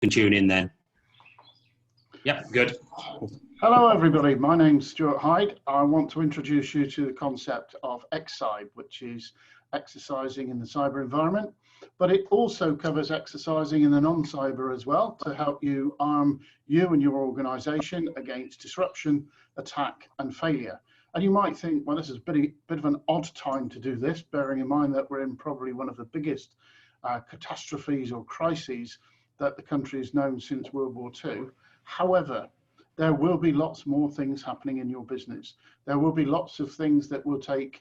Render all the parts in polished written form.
can tune in then. Yep, good. Hello everybody, my name's Stuart Hyde. I want to introduce you to the concept of EXCYBE, which is exercising in the cyber environment, but it also covers exercising in the non-cyber as well to help you arm you and your organization against disruption, attack and failure. And you might think, well, this is a bit of an odd time to do this, bearing in mind that we're in probably one of the biggest catastrophes or crises that the country has known since World War II. However, there will be lots more things happening in your business. There will be lots of things that will take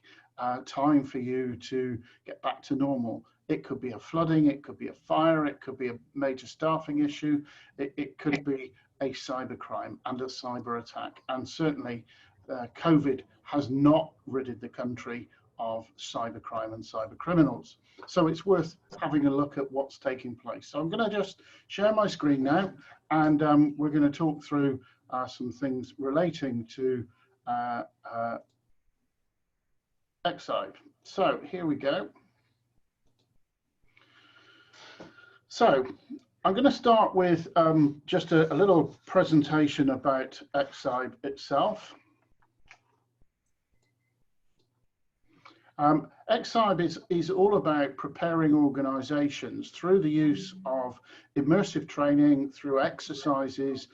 time for you to get back to normal. It could be a flooding, it could be a fire, it could be a major staffing issue, it could be a cybercrime and a cyber attack. And certainly COVID has not ridded the country of cybercrime and cyber criminals. So it's worth having a look at what's taking place. So I'm going to just share my screen now, and we're going to talk through some things relating to EXCYBE. So here we go. So I'm going to start with just a little presentation about EXCYBE itself. EXCYBE is all about preparing organizations through the use of immersive training, through exercises,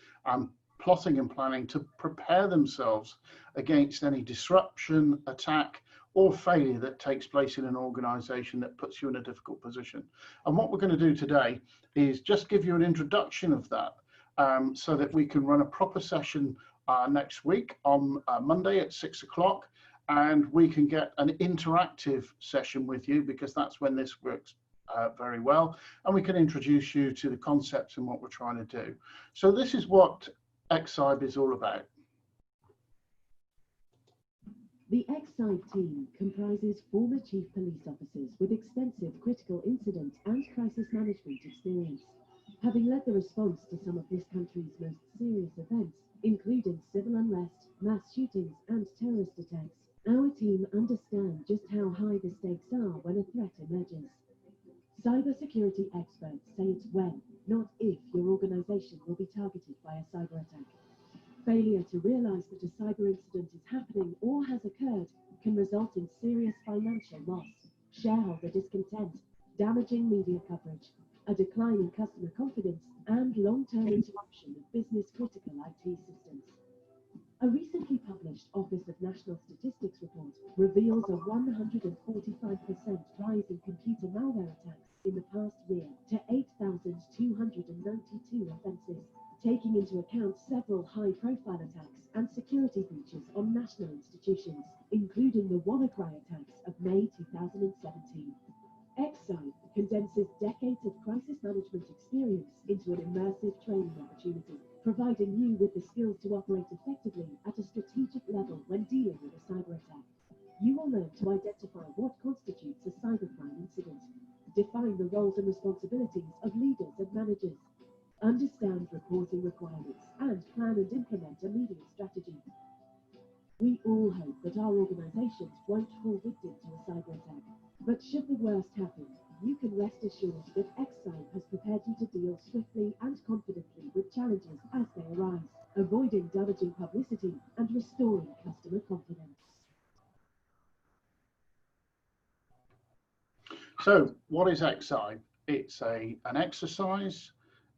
plotting and planning to prepare themselves against any disruption, attack, or failure that takes place in an organization that puts you in a difficult position. And what we're going to do today is just give you an introduction of that so that we can run a proper session next week on Monday at 6 o'clock. And we can get an interactive session with you, because that's when this works very well. And we can introduce you to the concepts and what we're trying to do. So this is what EXCYBE is all about. The EXCYBE team comprises former chief police officers with extensive critical incident and crisis management experience, having led the response to some of this country's most serious events, including civil unrest, mass shootings and terrorist attacks. Our team understands just how high the stakes are when a threat emerges. Cybersecurity experts say it's when, not if, your organization will be targeted by a cyber attack. Failure to realize that a cyber incident is happening or has occurred can result in serious financial loss, shareholder discontent, damaging media coverage, a decline in customer confidence, and long-term interruption of business-critical IT systems. A recently published Office of National Statistics report reveals a 145% rise in computer malware attacks in the past year to 8,292 offences, taking into account several high-profile attacks and security breaches on national institutions, including the WannaCry attacks of May 2017. EXCYBE condenses decades of crisis management experience into an immersive training opportunity, providing you with the skills to operate effectively at a strategic level when dealing with a cyber attack. You will learn to identify what constitutes a cybercrime incident, define the roles and responsibilities of leaders and managers, understand reporting requirements, and plan and implement a media strategy. We all hope that our organizations won't fall victim to a cyber attack, but should the worst happen, you can rest assured that EXCYBE has prepared you to deal swiftly and confidently with challenges as they arise, avoiding damaging publicity and restoring customer confidence. So what is EXCYBE? It's an exercise.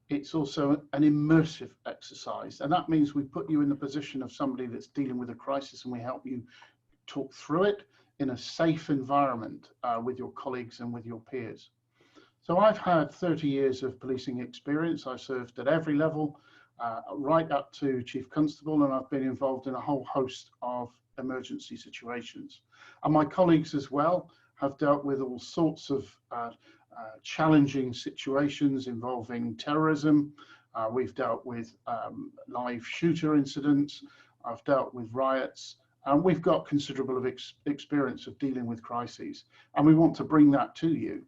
It's also an immersive exercise. And that means we put you in the position of somebody that's dealing with a crisis, and we help you talk through it in a safe environment with your colleagues and with your peers. So I've had 30 years of policing experience. I served at every level, right up to Chief Constable, and I've been involved in a whole host of emergency situations. And my colleagues as well have dealt with all sorts of challenging situations involving terrorism. We've dealt with live shooter incidents. I've dealt with riots. And we've got considerable experience of dealing with crises, and we want to bring that to you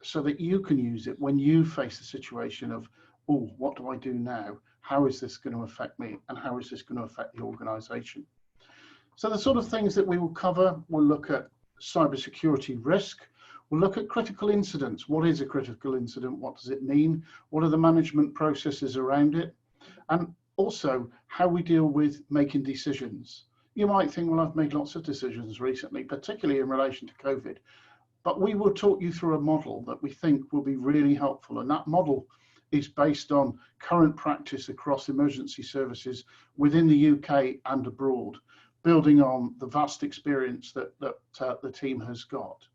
so that you can use it when you face a situation of, oh, what do I do now? How is this going to affect me? And how is this going to affect the organization? So the sort of things that we will cover, we'll look at cybersecurity risk. We'll look at critical incidents. What is a critical incident? What does it mean? What are the management processes around it? And also how we deal with making decisions. You might think, well, I've made lots of decisions recently, particularly in relation to COVID, but we will talk you through a model that we think will be really helpful. And that model is based on current practice across emergency services within the UK and abroad, building on the vast experience that the team has got.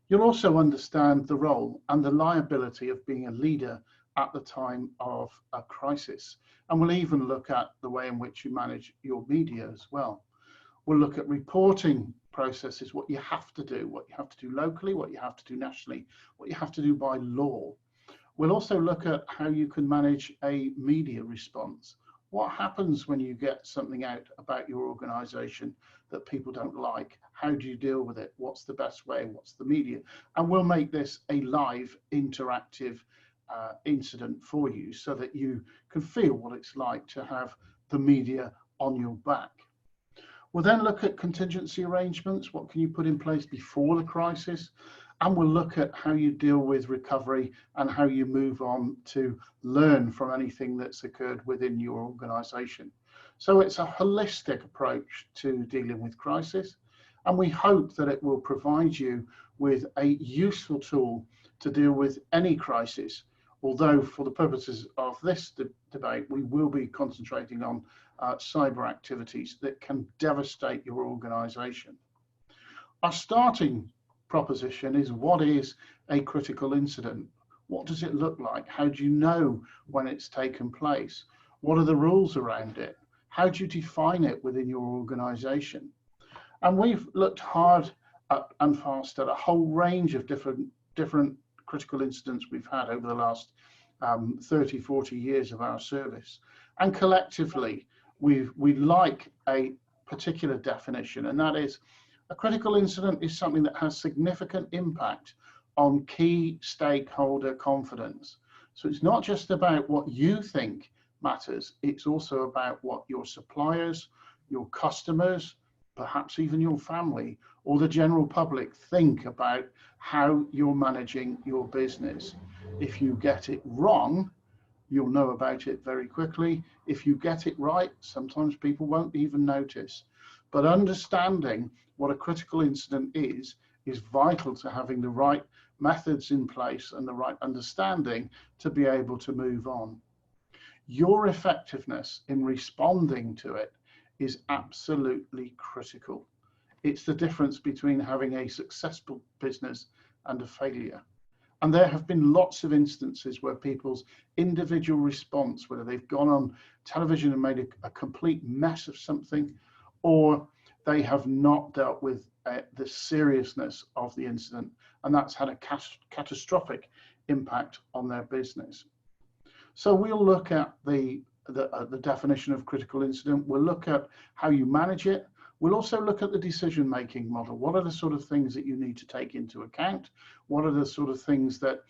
You'll also understand the role and the liability of being a leader at the time of a crisis. And we'll even look at the way in which you manage your media as well. We'll look at reporting processes, what you have to do locally, what you have to do nationally, what you have to do by law. We'll also look at how you can manage a media response. What happens when you get something out about your organization that people don't like? How do you deal with it? What's the best way? What's the media? And we'll make this a live interactive incident for you so that you can feel what it's like to have the media on your back. We'll then look at contingency arrangements. What can you put in place before the crisis? And we'll look at how you deal with recovery and how you move on to learn from anything that's occurred within your organization. So it's a holistic approach to dealing with crisis. And we hope that it will provide you with a useful tool to deal with any crisis. Although for the purposes of this debate, we will be concentrating on cyber activities that can devastate your organization. Our starting proposition is, what is a critical incident? What does it look like? How do you know when it's taken place? What are the rules around it? How do you define it within your organization? And we've looked hard and fast at a whole range of different critical incidents we've had over the last 30, 40 years of our service. And collectively, we like a particular definition, and that is, a critical incident is something that has significant impact on key stakeholder confidence. So it's not just about what you think matters, it's also about what your suppliers, your customers, perhaps even your family or the general public think about how you're managing your business. If you get it wrong, you'll know about it very quickly. If you get it right, sometimes people won't even notice. But understanding what a critical incident is vital to having the right methods in place and the right understanding to be able to move on. Your effectiveness in responding to it is absolutely critical. It's the difference between having a successful business and a failure. And there have been lots of instances where people's individual response, whether they've gone on television and made a complete mess of something, or they have not dealt with the seriousness of the incident, and that's had a catastrophic impact on their business. So we'll look at the definition of critical incident. We'll look at how you manage it. We'll also look at the decision-making model. What are the sort of things that you need to take into account? What are the sort of things that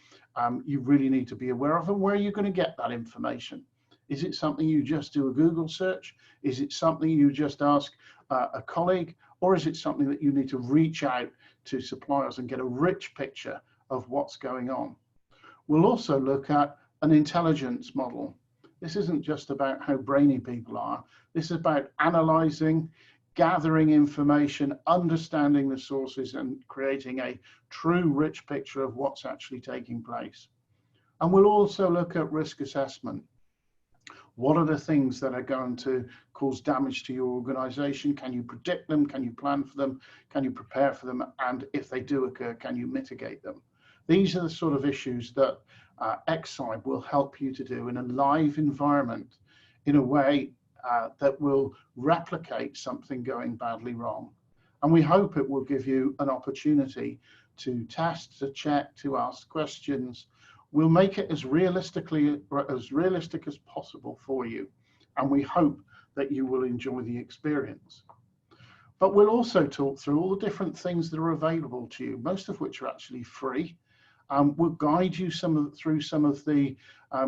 you really need to be aware of, and where are you going to get that information? Is it something you just do a Google search? Is it something you just ask a colleague? Or is it something that you need to reach out to suppliers and get a rich picture of what's going on? We'll also look at an intelligence model. This isn't just about how brainy people are. This is about analyzing, gathering information, understanding the sources, and creating a true rich picture of what's actually taking place. And we'll also look at risk assessment. What are the things that are going to cause damage to your organization? Can you predict them? Can you plan for them? Can you prepare for them? And if they do occur, can you mitigate them? These are the sort of issues that EXCYBE will help you to do in a live environment, in a way that will replicate something going badly wrong. And we hope it will give you an opportunity to test, to check, to ask questions. We'll make it as realistic as possible for you, and we hope that you will enjoy the experience. But we'll also talk through all the different things that are available to you, most of which are actually free. We'll guide you through some of the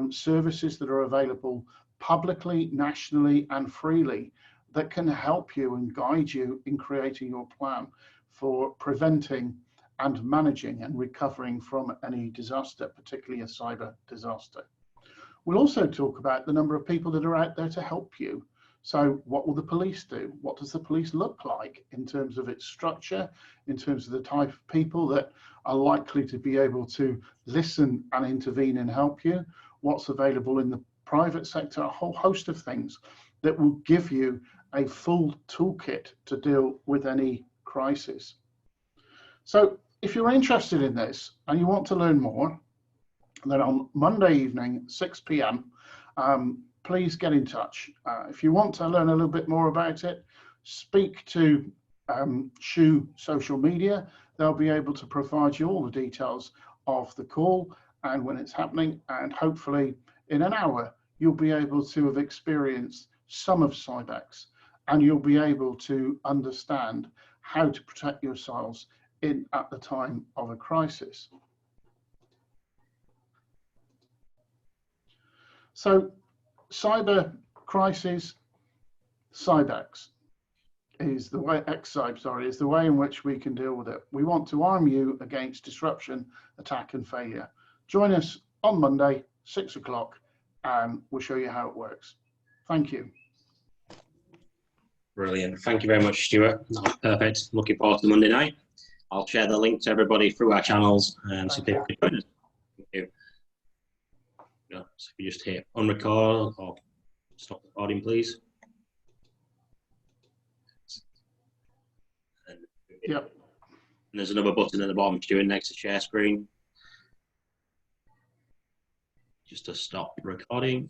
services that are available publicly, nationally, and freely that can help you and guide you in creating your plan for preventing and managing and recovering from any disaster, particularly a cyber disaster. We'll also talk about the number of people that are out there to help you. So what will the police do? What does the police look like in terms of its structure, in terms of the type of people that are likely to be able to listen and intervene and help you? What's available in the private sector? A whole host of things that will give you a full toolkit to deal with any crisis. So if you're interested in this and you want to learn more, then on Monday evening, 6 p.m, please get in touch. If you want to learn a little bit more about it, speak to SHU social media. They'll be able to provide you all the details of the call and when it's happening, and hopefully in an hour you'll be able to have experienced some of CyBEX, and you'll be able to understand how to protect yourselves at the time of a crisis. So cyber crisis, CyBEX is the way, EXCYBE, sorry, is the way in which we can deal with it. We want to arm you against disruption, attack and failure. Join us on Monday, 6 o'clock, and we'll show you how it works. Thank you. Brilliant. Thank you very much, Stuart. That was perfect. Looking forward to Monday night. I'll share the link to everybody through our channels, so people can join us. Thank you. So if you just hit unrecord or stop recording, please. Yep. And there's another button at the bottom, Stuart, next to share screen. Just to stop recording.